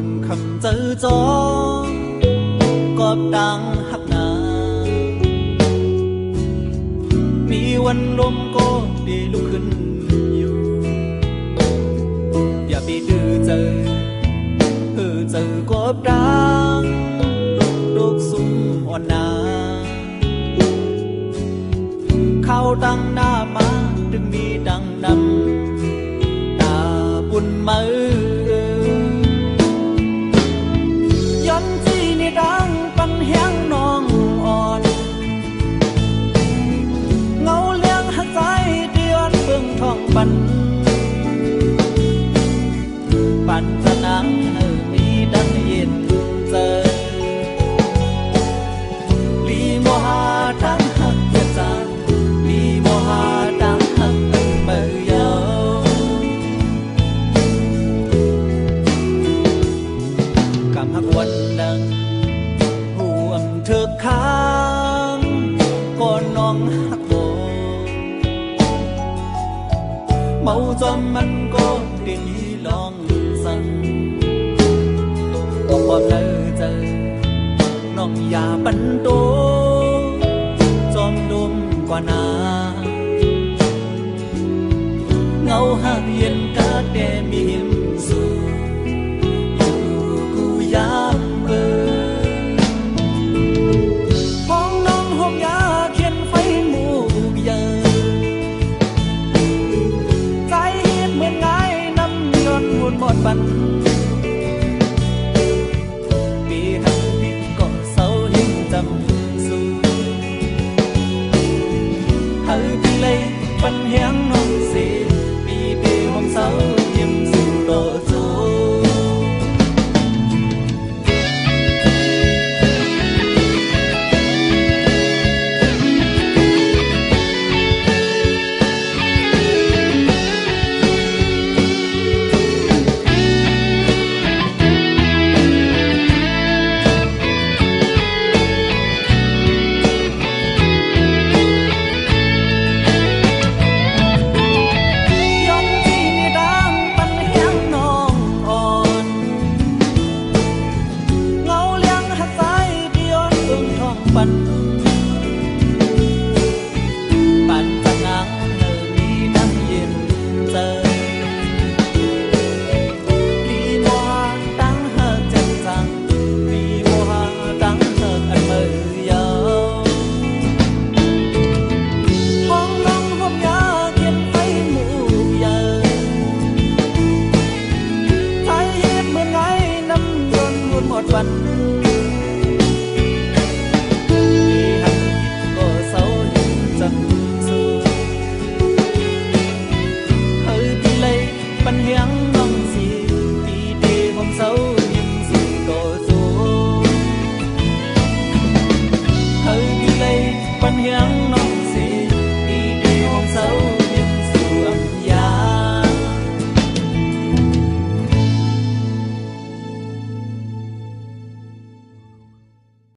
นคำเจอจองกอบดังหักหนามีวันลมก็ได้ลุกขึ้นอยู่อย่าไปดื้อเจอกอบดังลูกสุ่มอ่อนนาเข้าตั้งหน้ามาถึงมีดังนำตาบุญมือย้อนที่นี่ดังปันแหงน้องอ่อนเงาเลี้ยงหักใจเดือนเบื้องท้องปันจะนังมีดังเย็นเจอลีโมหาทั้งหักเกียรจานลีโมหาทั้งหักตั้งเมื่อยาวกำหักวันดังห่วมเธอค้างก่อนน้องหักโบเมาจอมมันก็ได้มีลองสั่งก็พอเจอน้องอย่าปันโตจอมดมกว่านาเงาหักเย็นกะแต่มีหิมสู่อยู่กูยามเบอห้องน้องห้องยาเขียนไฟหมู่เยอะใจเฮ็ดเหมือนง่ายน้ำย้อนวนหมดบันปีหักพิษก็เศร้าหิ้งจำสู่เฮาพี่เลยปันแหงน้องเสีย